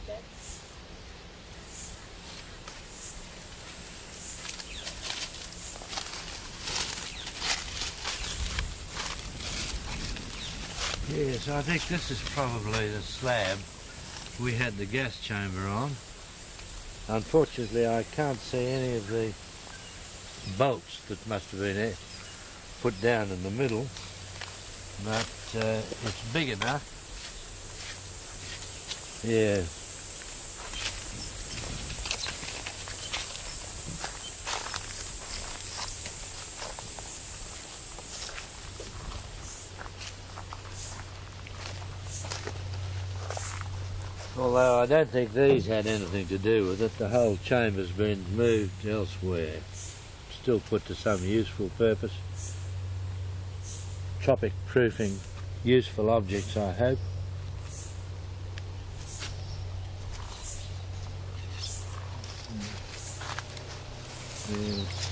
bit. Yes, I think this is probably the slab we had the gas chamber on. Unfortunately, I can't see any of the bolts that must have been put down in the middle, but it's big enough. Yeah. Although I don't think these had anything to do with it, the whole chamber's been moved elsewhere. Still put to some useful purpose. Tropic proofing useful objects, I hope. Yes.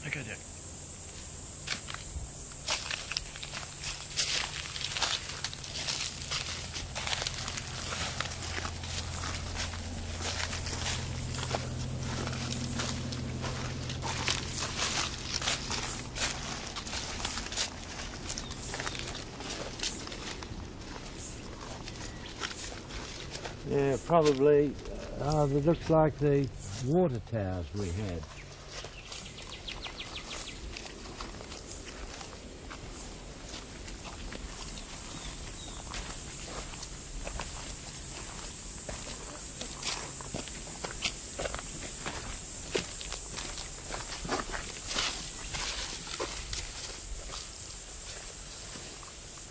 Okay, Dick. Yeah, probably. It looks like the water towers we had.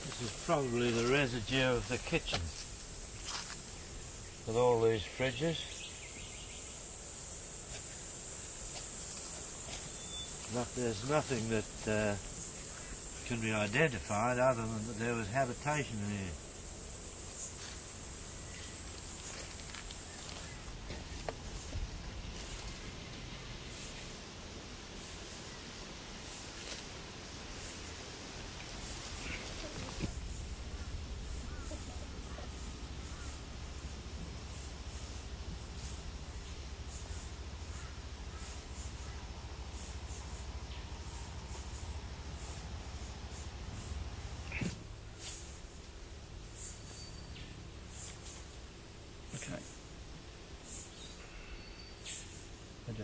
This is probably the residue of the kitchen with all these fridges. But there's nothing that can be identified other than that there was habitation in here. Okay. Okay.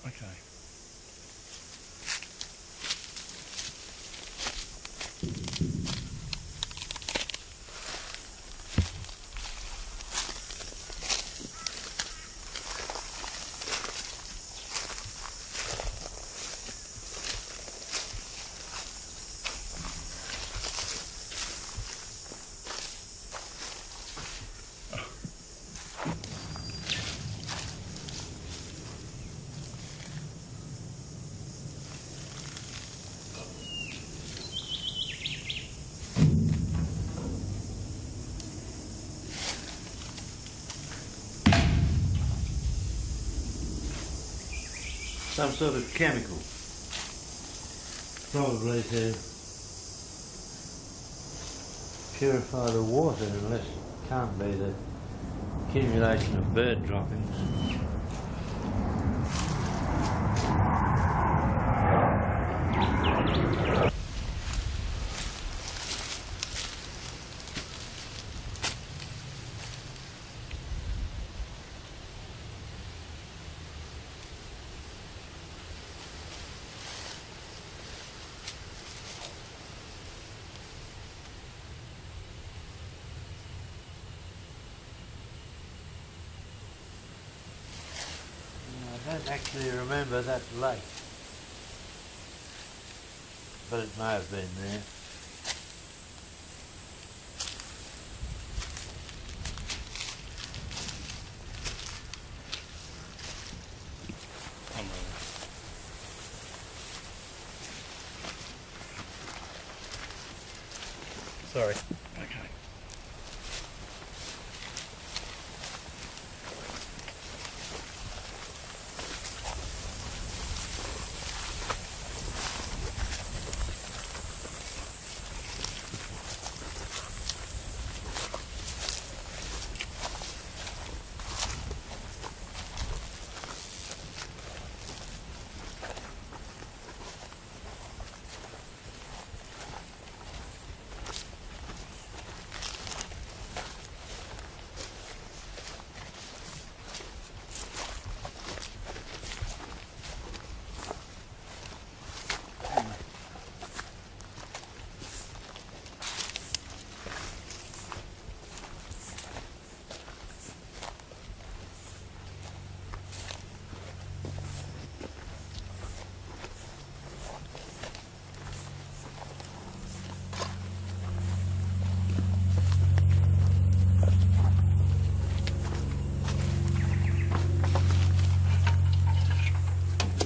Okay. Some sort of chemical, probably to purify the water, unless it can't be the accumulation of bird droppings. actually remember that lake, but it may have been there. Sorry. Okay.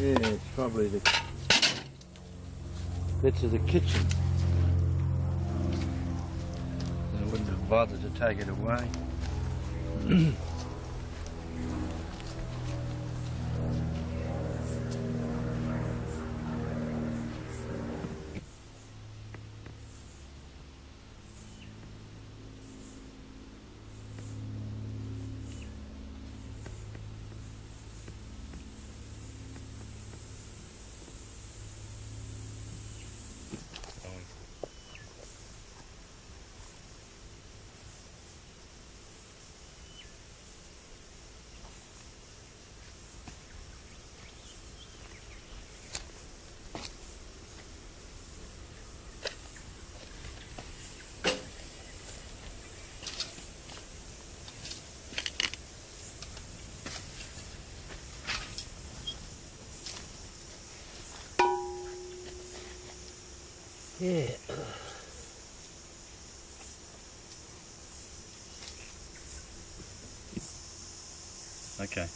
Yeah, it's probably the bits of the kitchen. They wouldn't have bothered to take it away. Yeah. Okay.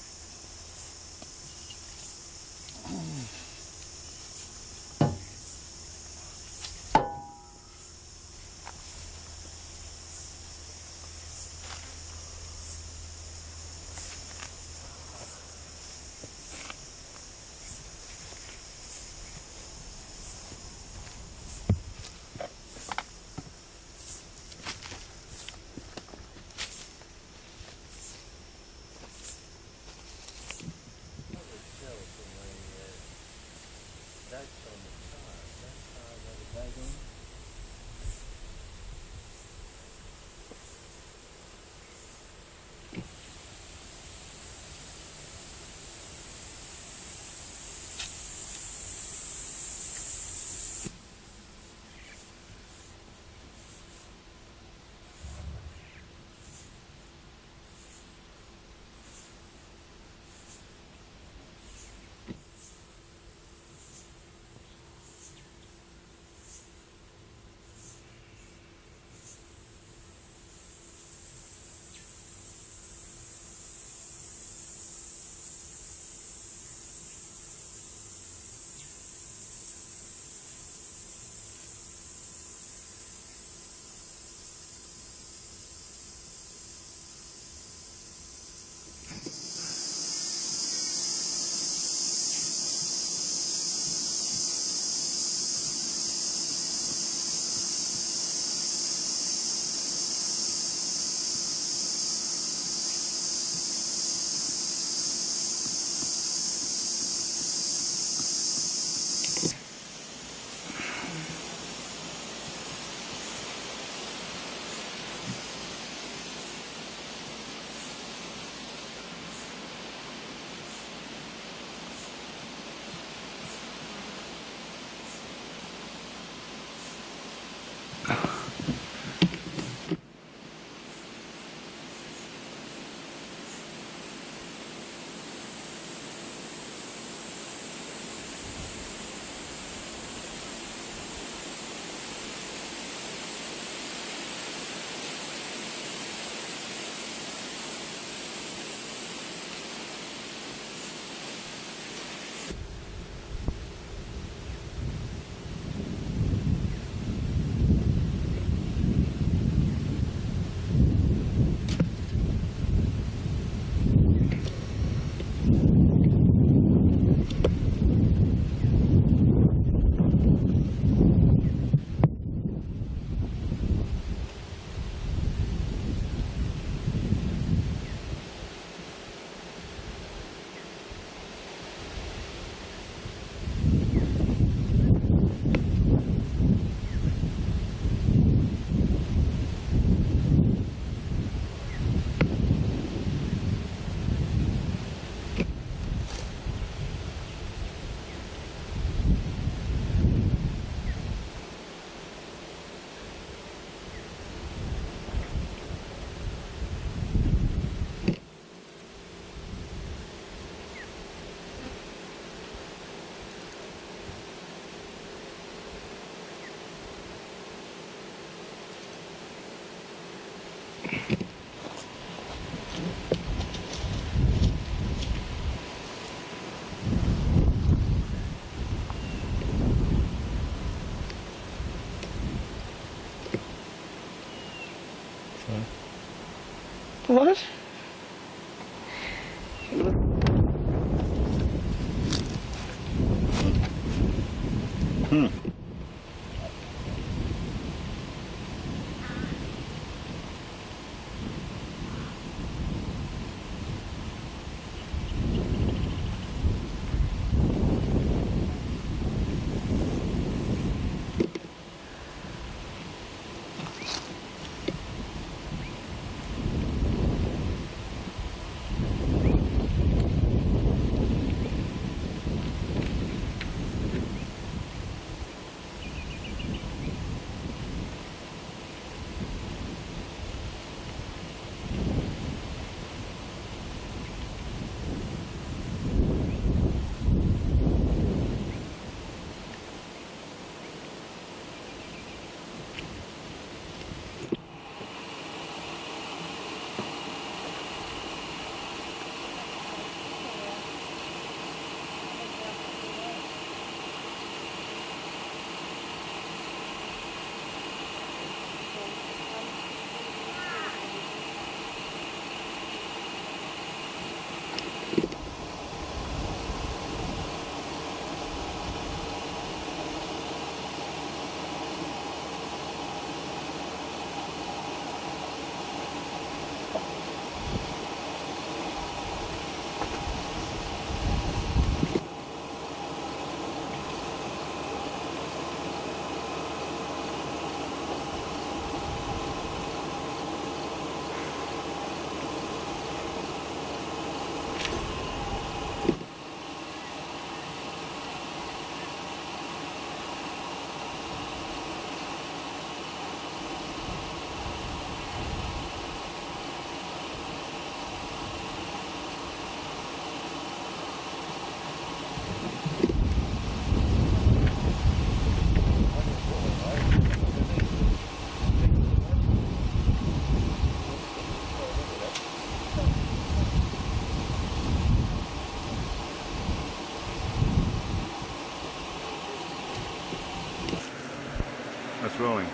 What? That's rolling.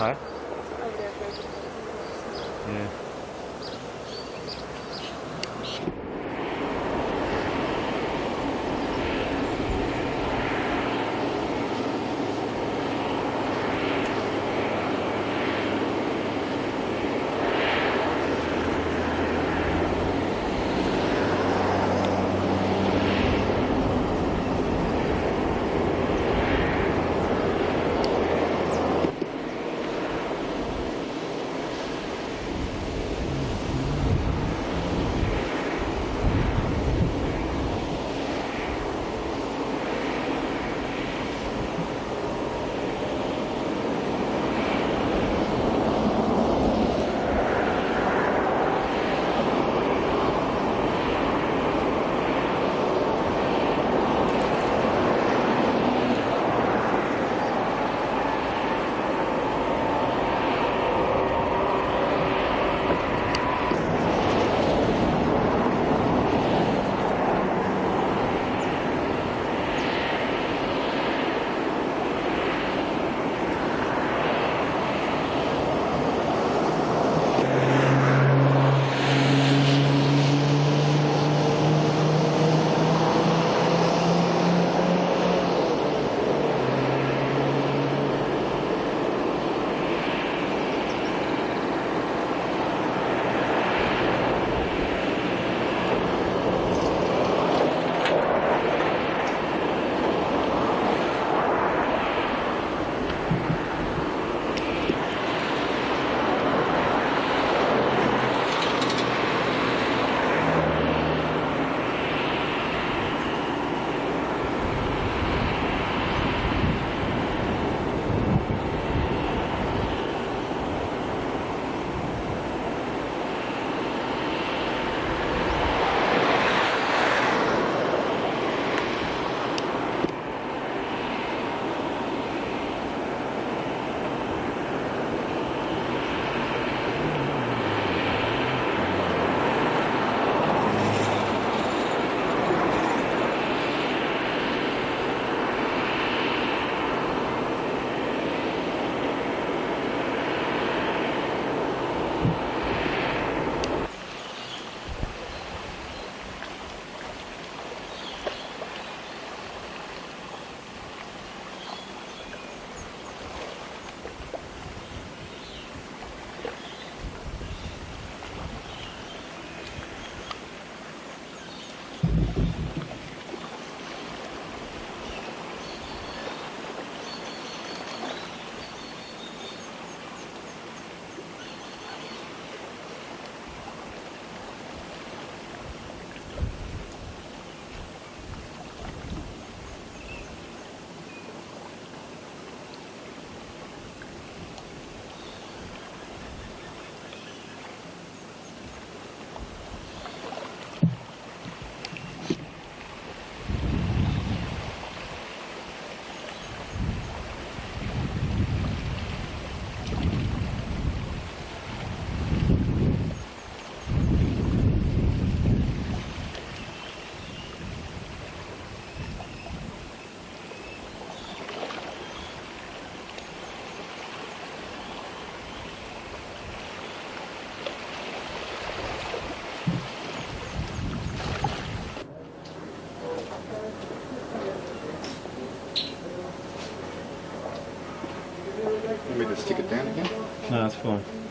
Huh? Yeah. fine.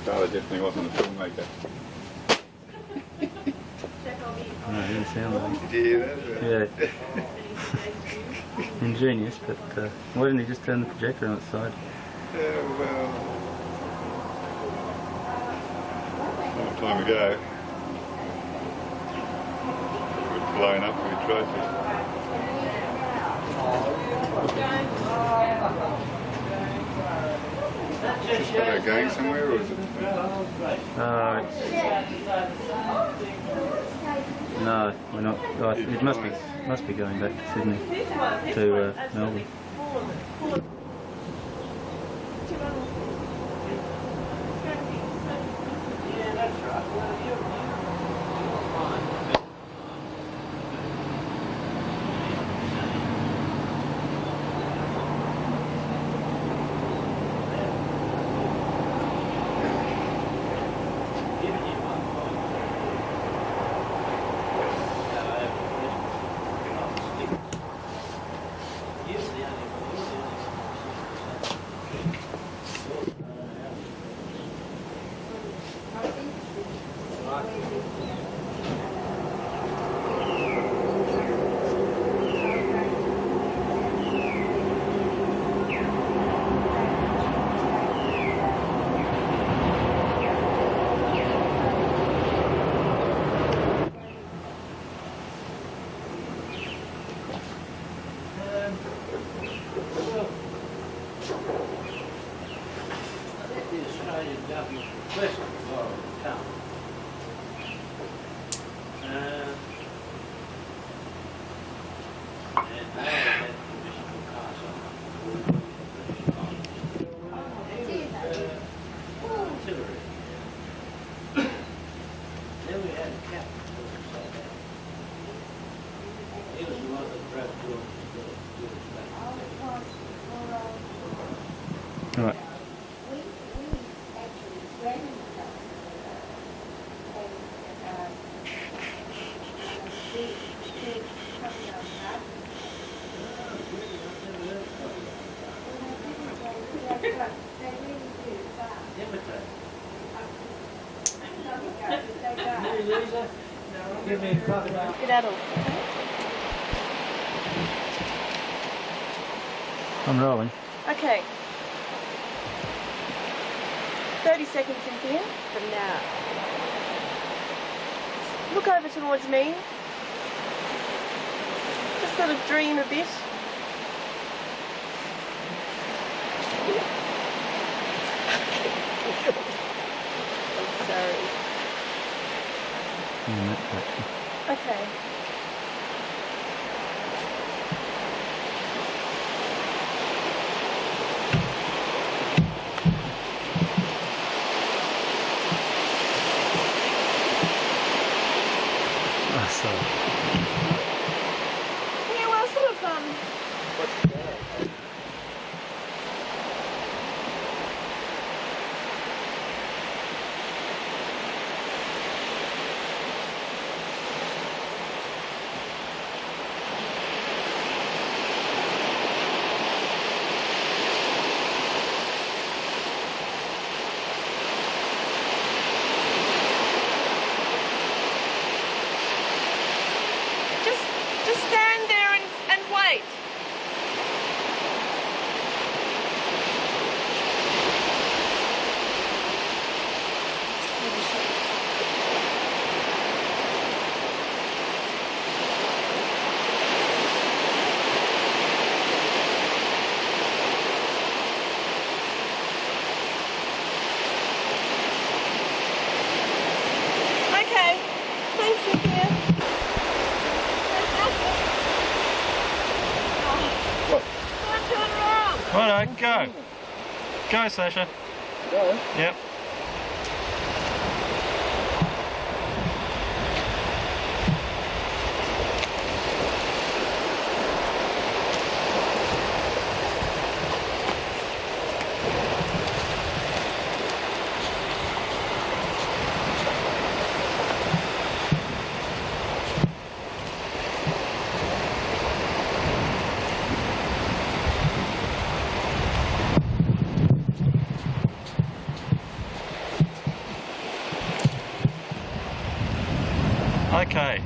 Tyler definitely wasn't a filmmaker. No, it didn't sound like it. Did you hear that? Yeah. Ingenious, but why didn't he just turn the projector on its side? Yeah, well, a long time ago. It was blown up when we tried to. Are they going somewhere, or is it? No, we're not. Oh, it must be going back to Sydney, to Melbourne. Right. Skedaddle. I'm rolling. Okay. 30 seconds, Cynthia, from now. Look over towards me. Just sort of dream a bit. I'm sorry. Okay. Yeah, well, sort of, go, go. Go, Sasha. Go. Yep. Okay,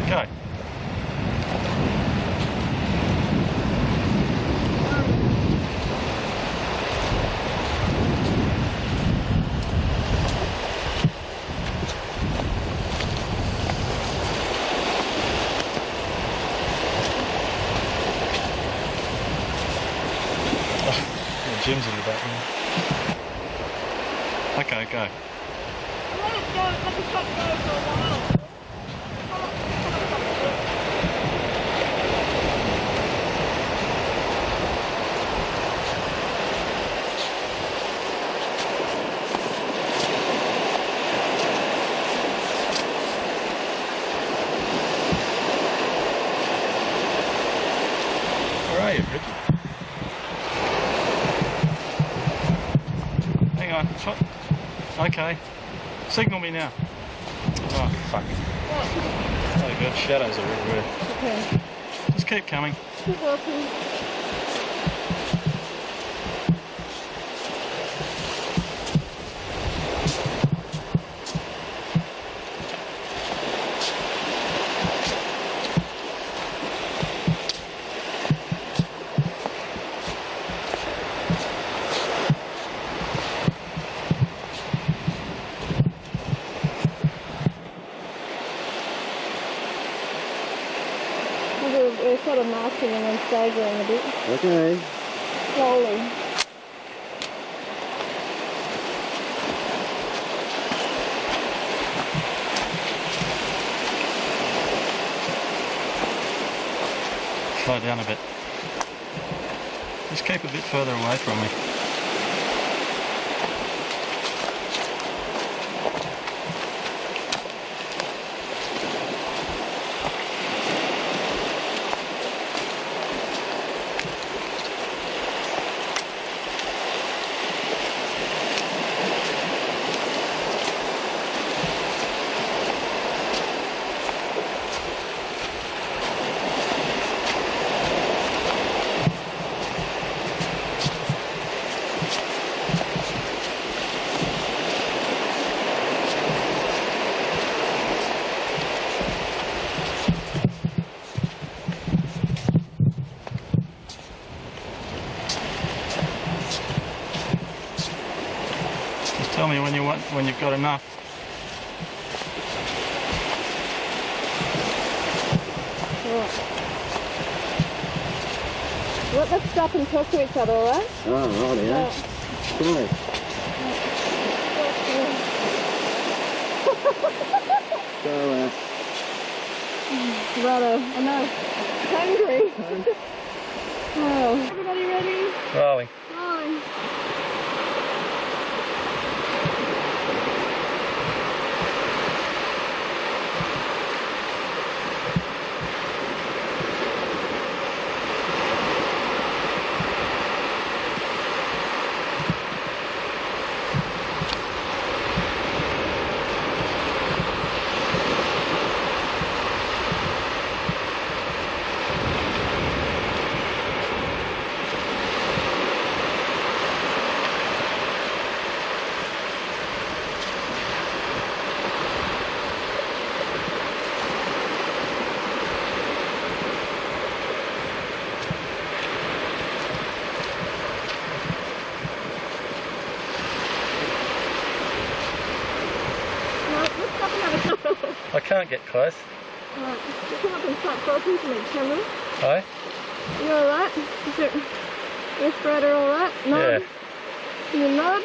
go. Oh, Jim's in the back now. Okay, go. Let it go. Let the truck go for a while. Where are you, Richard? Hang on. Okay. Signal me now. Oh, fuck. What? Oh, good. Shadows are really weird. Okay. Just keep coming. Keep walking. We're sort of marching and then staggering a bit. Okay. Slowly. Slow down a bit. Just keep a bit further away from me. Tell me when you've got enough. Right. Let's stop and talk to each other, alright? Oh, right, yeah. Good. So, Righto, I know. Hungry. Oh. Everybody ready? Rolling. Rolling. I can't get close. Alright, you come up and start talking to me, can we? Hi? You alright? Is your respirator alright? No? Yeah. Can you nod?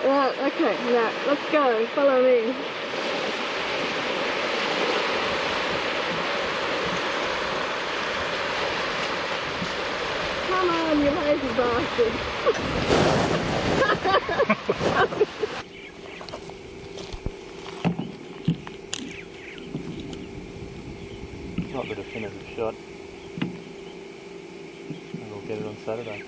Right, okay, now, let's go. Follow me. Come on, you lazy bastard. Not the definitive shot. And we'll get it on Saturday.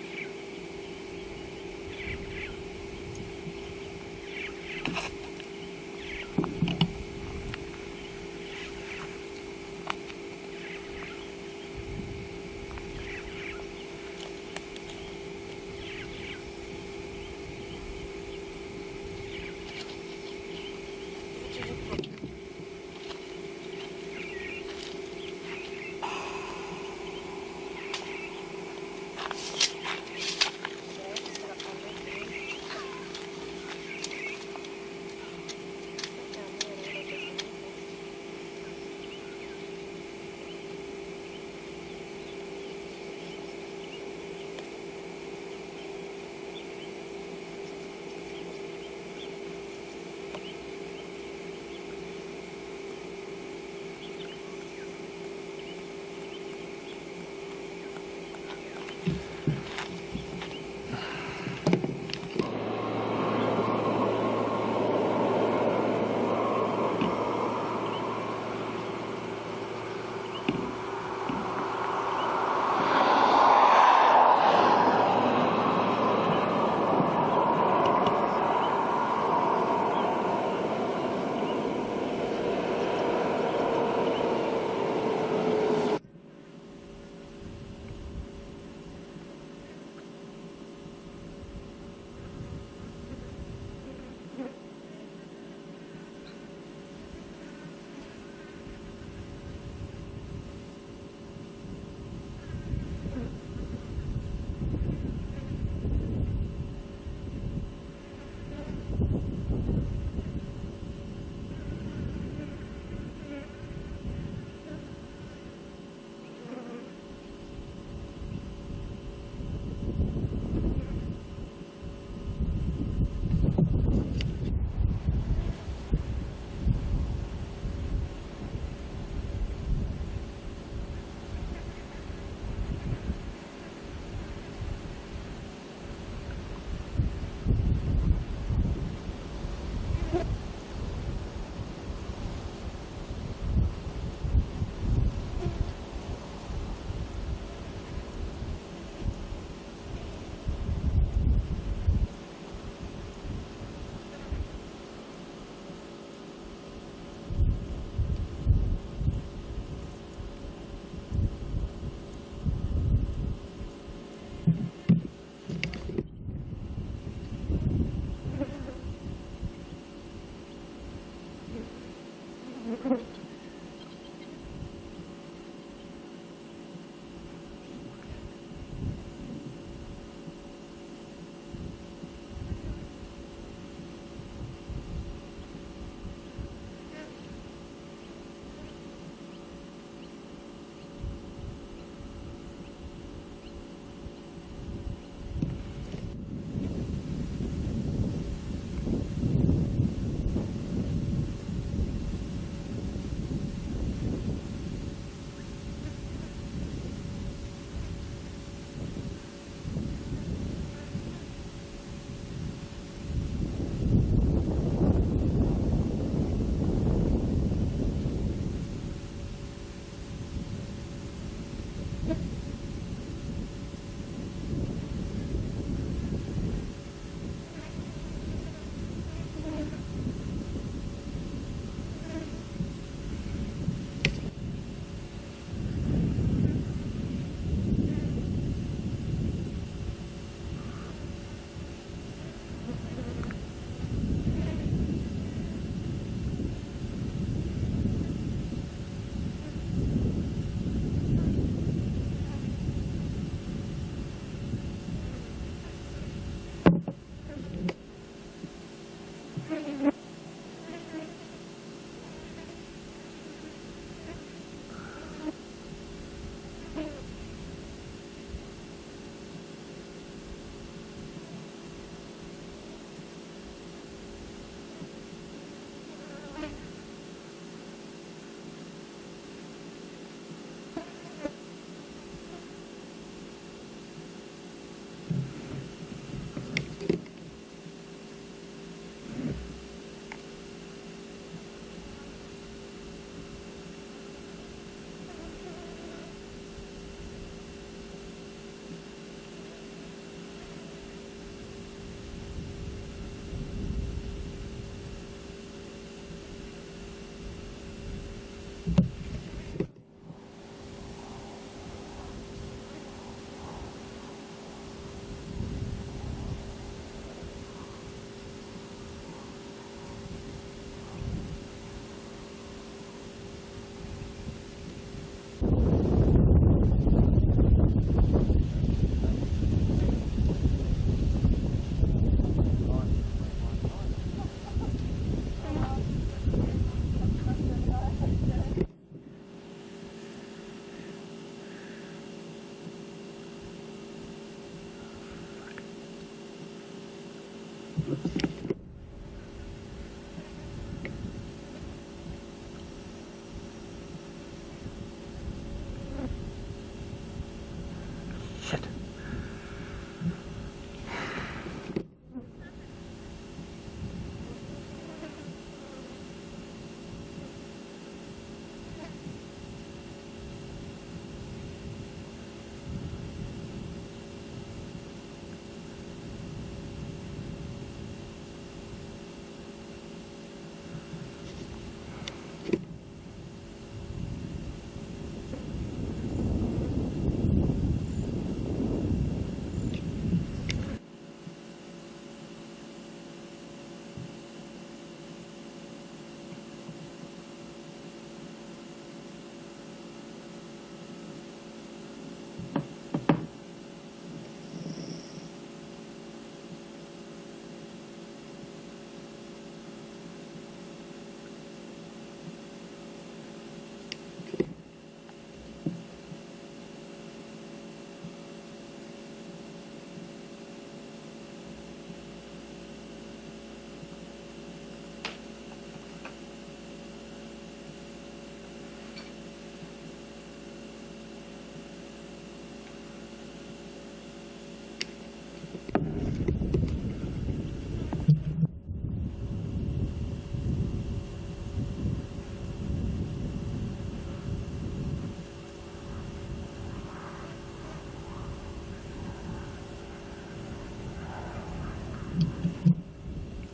Shit.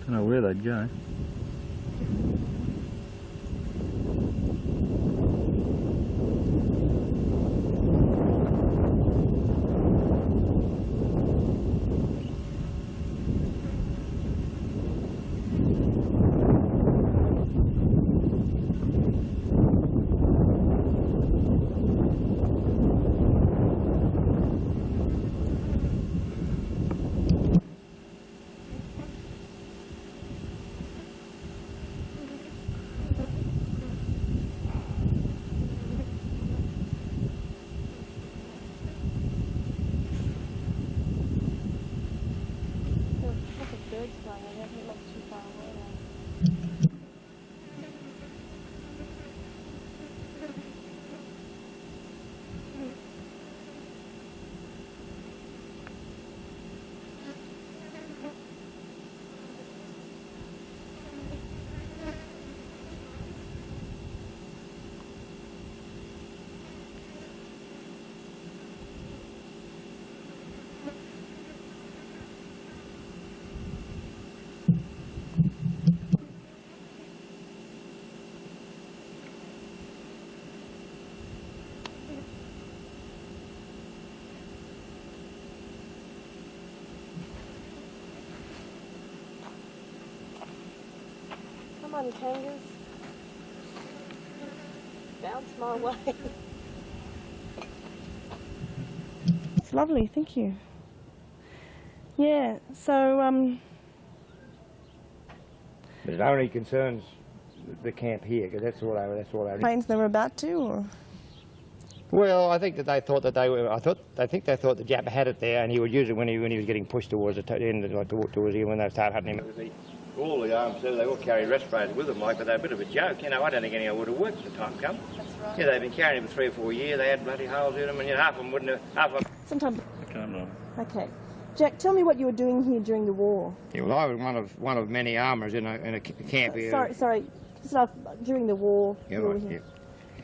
Don't know where they'd go. Come on, kangas. Bounce my way. It's lovely, thank you. Yeah, so But it only concerns the camp here, because that's all they. planes they were about to, or? Well, I think that they thought that they were. I think they thought the Jap had it there, and he would use it when he was getting pushed towards the end, like towards the end when they started hunting him. All the arms do, they all carry respirators with them, like, but they're a bit of a joke. You know, I don't think anyone would have worked when the time come. That's right. Yeah, they've been carrying them for 3 or 4 years. They had bloody holes in them, and half of them wouldn't have. Half of them. Sometimes. Come on. Okay. Jack, tell me what you were doing here during the war. Yeah, well, I was one of many armourers in a camp here. Sorry. Start off, during the war. Yeah, you were right, here.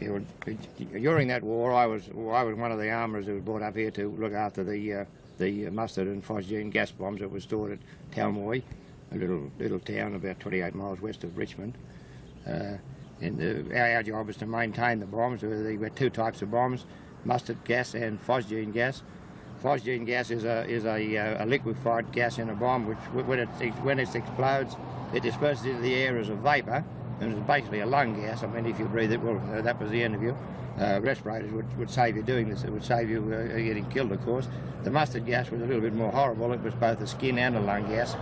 yeah. During that war, I was one of the armourers who was brought up here to look after the mustard and phosgene gas bombs that were stored at Talmoy, a little town about 28 miles west of Richmond. And our job was to maintain the bombs. There were 2 types of bombs: mustard gas and phosgene gas. Phosgene gas is a liquefied gas in a bomb, which when it explodes, it disperses into the air as a vapour. And it's basically a lung gas. I mean, if you breathe it, well, that was the end of you. Respirators would save you doing this. It would save you getting killed, of course. The mustard gas was a little bit more horrible. It was both a skin and a lung gas.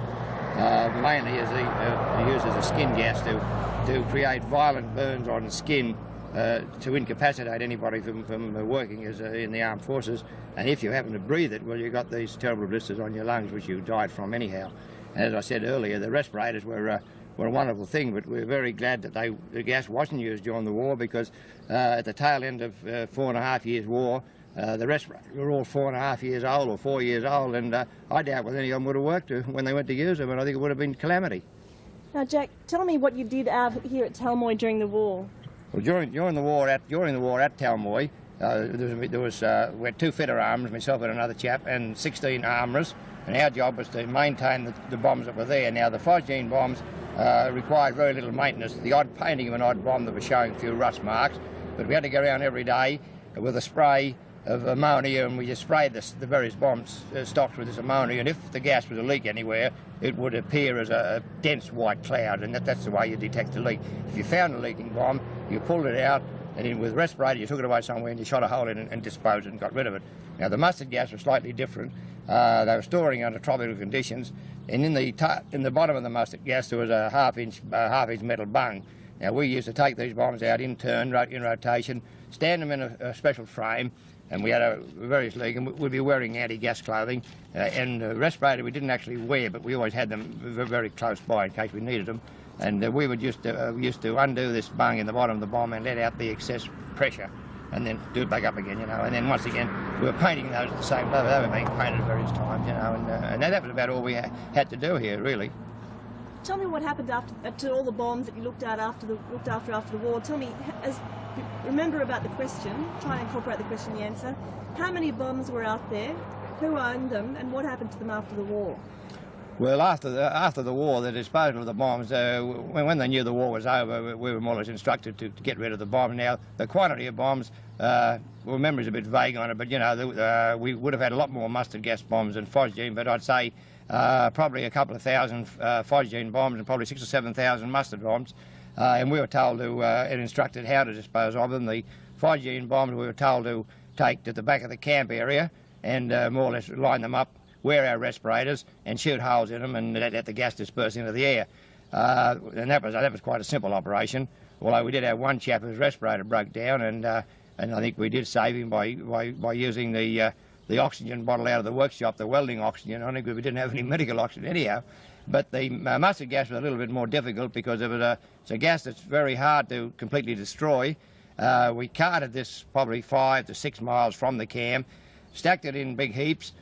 Mainly used as a skin gas to create violent burns on the skin to incapacitate anybody from working in the armed forces. And if you happen to breathe it, well, you got these terrible blisters on your lungs, which you died from anyhow. And as I said earlier, the respirators were a wonderful thing, but we're very glad that the gas wasn't used during the war, because at the tail end of 4.5 years war, the respirators were all 4.5 years old or 4 years old, and I doubt whether any of them would have worked when they went to use them, and I think it would have been calamity. Now, Jack, tell me what you did out here at Talmoy during the war. Well, during the war at Talmoy, we had 2 fitter armors, myself and another chap, and 16 armourers, and our job was to maintain the bombs that were there. Now, the phosgene bombs required very little maintenance. The odd painting of an odd bomb that was showing a few rust marks, but we had to go around every day with a spray of ammonia, and we just sprayed the various bombs stocks with this ammonia, and if the gas was a leak anywhere, it would appear as a dense white cloud, and that's the way you detect a leak. If you found a leaking bomb, you pulled it out, and then with a respirator you took it away somewhere and you shot a hole in it and disposed it and got rid of it. Now, the mustard gas was slightly different. They were storing under tropical conditions, and in the bottom of the mustard gas there was a half-inch metal bung. Now, we used to take these bombs out in turn, in rotation, stand them in a special frame, and we had a various league, and we'd be wearing anti-gas clothing, and the respirator we didn't actually wear, but we always had them very close by in case we needed them. And we would used to undo this bung in the bottom of the bomb and let out the excess pressure, and then do it back up again, you know. And then once again, we were painting those at the same time. They were being painted at various times, you know, and that was about all we had to do here, really. Tell me what happened to all the bombs that you looked after the war. Tell me, remember about the question, try and incorporate the question in the answer. How many bombs were out there, who owned them, and what happened to them after the war? Well, after the war, the disposal of the bombs, when they knew the war was over, we were more or less instructed to get rid of the bombs. Now, the quantity of bombs, well, memory's a bit vague on it, but, you know, we would have had a lot more mustard gas bombs than phosgene, but I'd say probably a couple of thousand phosgene bombs and probably 6,000 or 7,000 mustard bombs. And we were told to, and instructed how to dispose of them. The phosgene bombs we were told to take to the back of the camp area and more or less line them up, wear our respirators and shoot holes in them and let the gas disperse into the air. And that was quite a simple operation, although we did have one chap whose respirator broke down, and I think we did save him by using the oxygen bottle out of the workshop, the welding oxygen. I think we didn't have any medical oxygen anyhow. But the mustard gas was a little bit more difficult because it's a gas that's very hard to completely destroy. We carted this probably 5 to 6 miles from the camp, stacked it in big heaps,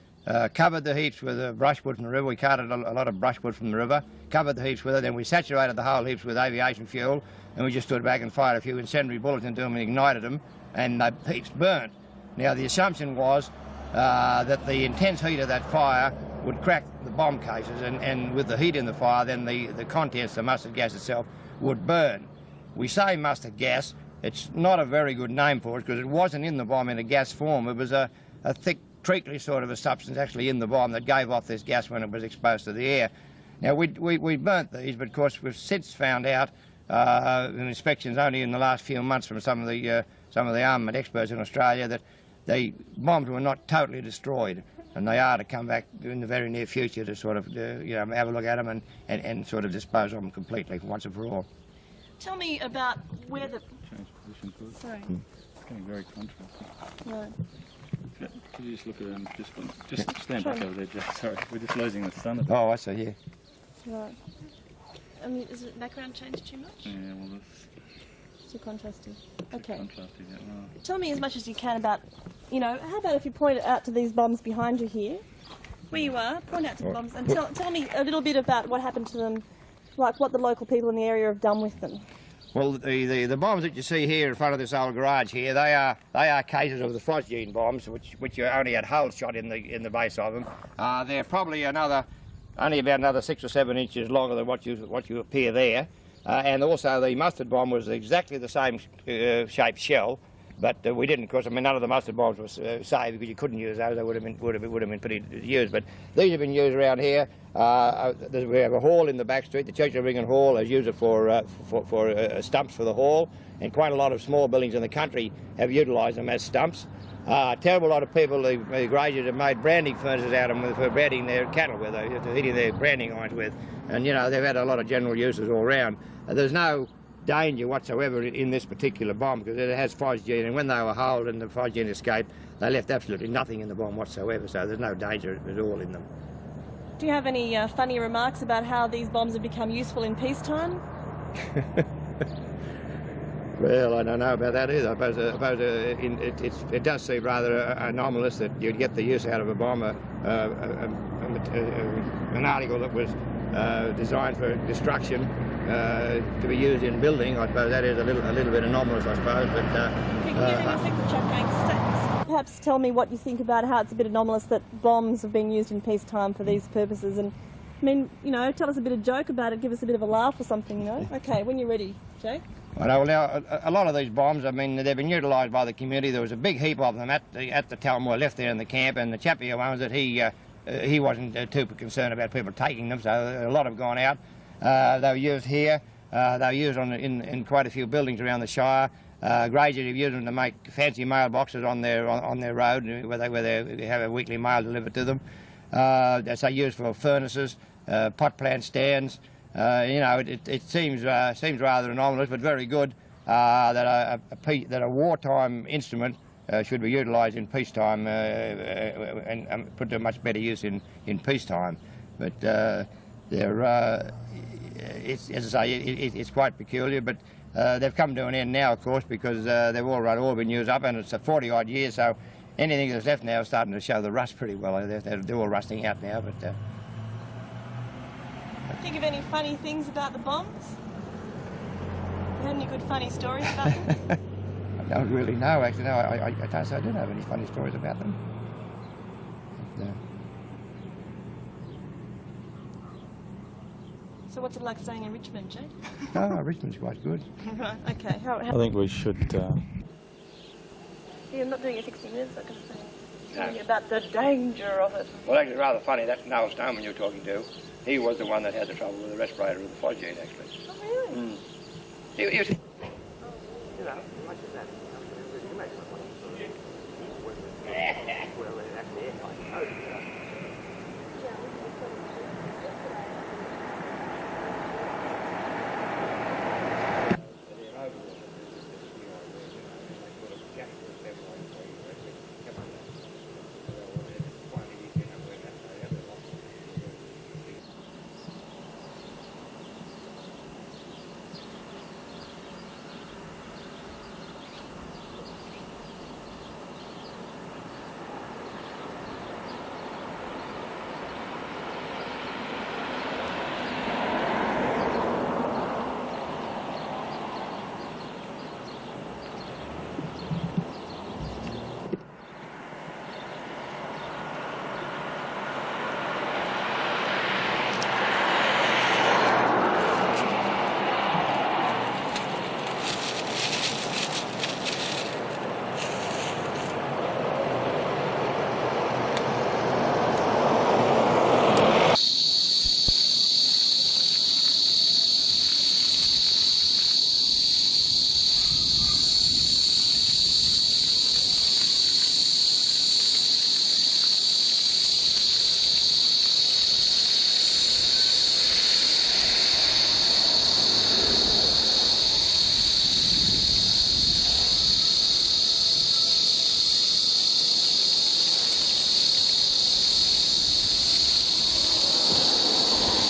covered the heaps with brushwood from the river. We carted a lot of brushwood from the river, covered the heaps with it, then we saturated the whole heaps with aviation fuel, and we just stood back and fired a few incendiary bullets into them and ignited them, and the heaps burnt. Now, the assumption was that the intense heat of that fire would crack the bomb cases, and with the heat in the fire, then the contents, the mustard gas itself, would burn. We say mustard gas. It's not a very good name for it because it wasn't in the bomb in a gas form. It was a thick, treacly sort of a substance actually in the bomb that gave off this gas when it was exposed to the air. Now, we burnt these, but of course we've since found out in inspections only in the last few months from some of the armament experts in Australia that the bombs were not totally destroyed, and they are to come back in the very near future to sort of have a look at them and sort of dispose of them completely once and for all. Tell me about where the... Change position, please. Sorry. It's getting very contrasting. Right. Could you just look around, just stand back over there, Jack. Sorry, we're just losing the sun a bit. Oh, I see, yeah. Right. I mean, is the background changed too much? Yeah, well, that's Too contrasting. Okay. contrasting. Yeah, well, Tell me as much as you can about, how about if you point out to these bombs behind you here? Where you are, point out to the bombs and tell me a little bit about what happened to them, like what the local people in the area have done with them. Well, the bombs that you see here in front of this old garage here, they are cases of the phosgene bombs, which you only had holes shot in the base of them. They're probably only about another 6 or 7 inches longer than what you appear there. And also the mustard bomb was exactly the same shaped shell, but we didn't, of course. I mean, none of the mustard bombs were saved because you couldn't use those. They would have been pretty used. But these have been used around here. We have a hall in the back street. The Church of Ringan Hall has used it for stumps for the hall, and quite a lot of small buildings in the country have utilised them as stumps. A terrible lot of people, the graziers, have made branding furnaces out of them for branding their cattle with, heating their branding irons with, and they've had a lot of general uses all round. There's no danger whatsoever in this particular bomb because it has phosgene, and when they were holed and the phosgene escaped, they left absolutely nothing in the bomb whatsoever, so there's no danger at all in them. Do you have any funny remarks about how these bombs have become useful in peacetime? Well, I don't know about that either. I suppose it does seem rather anomalous that you'd get the use out of a bomb, an article that was designed for destruction to be used in building. I suppose that is a little bit anomalous, I suppose. But Can you give me a second, Chuck Hanks? Perhaps tell me what you think about how it's a bit anomalous that bombs are being used in peacetime for these purposes. And I mean, you know, tell us a bit of joke about it, give us a bit of a laugh or something, you know. Okay, when you're ready, Jay. Well, now, a lot of these bombs, I mean, they've been utilised by the community. There was a big heap of them at the Talmoy left there in the camp, and the chap here owns it. He wasn't too concerned about people taking them, so a lot have gone out. They were used here. They were used in quite a few buildings around the Shire. Gradually, have used them to make fancy mailboxes on their road where they have a weekly mail delivered to them. They're used for furnaces, pot plant stands. You know, it seems rather anomalous, but very good that a wartime instrument should be utilised in peacetime and put to much better use in peacetime. But it's, as I say, it's quite peculiar. But they've come to an end now, of course, because they've all been used up, and it's a 40-odd years. So anything that's left now is starting to show the rust pretty well. They're all rusting out now, but. Think of any funny things about the bombs? You had any good funny stories about them? I don't really know, actually. No, I don't say I don't have any funny stories about them. No. So what's it like staying in Richmond, Jay? Oh, Richmond's quite good. Right, okay. I think we should. Yeah, I'm not doing it 60 minutes, I'm going to say. Telling you about the danger of it. Well, actually, rather funny, that Noel Stoneman you were talking to, he was the one that had the trouble with the respirator of the phosgene, actually. Oh, really? Mm. He was... You know, much of that.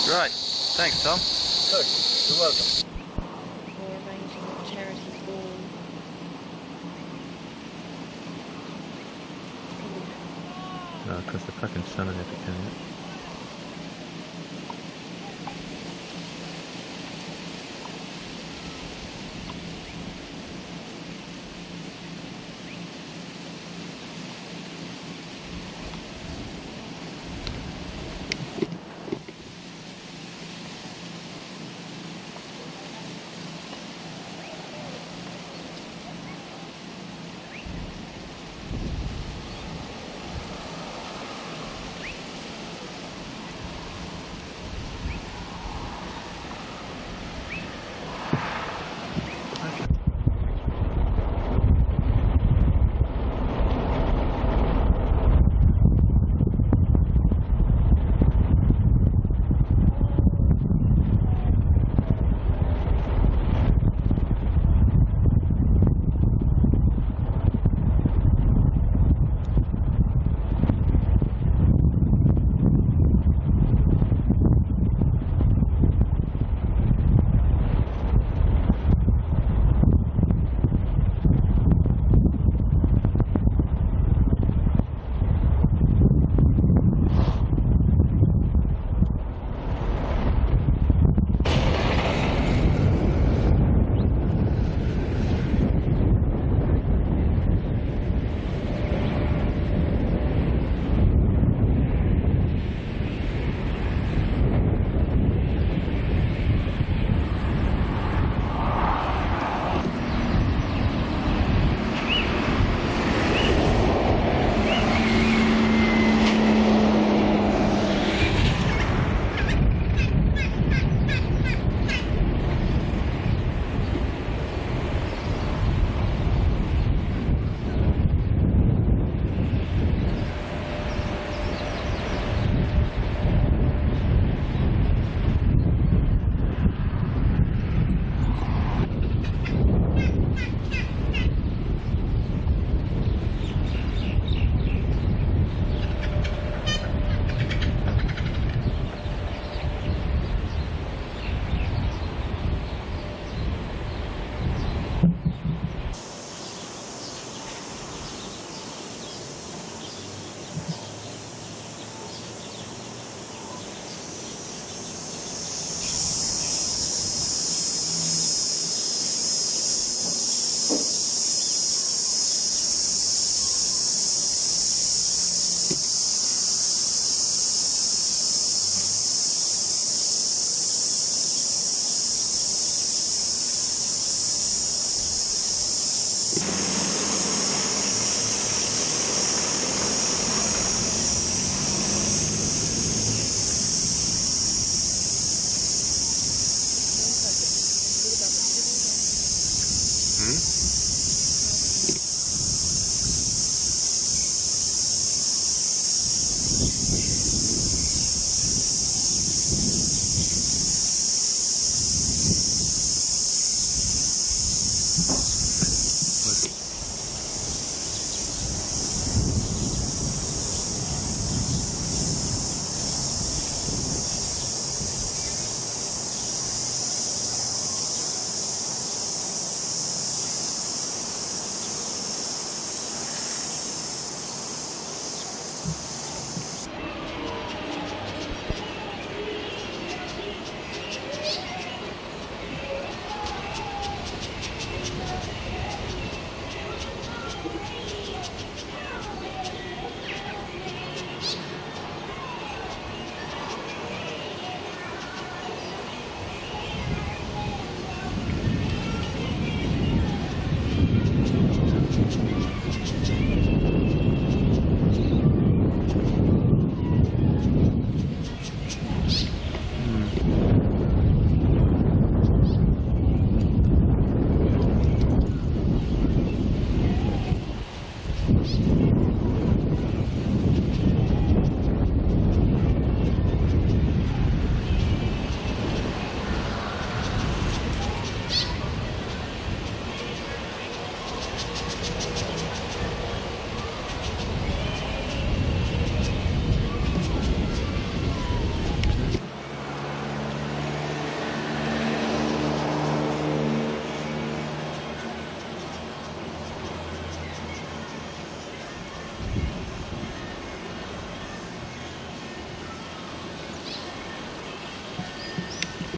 Right. Thanks, Tom. Good. You're welcome. For arranging the charity ball. Because the fucking sun had to come out.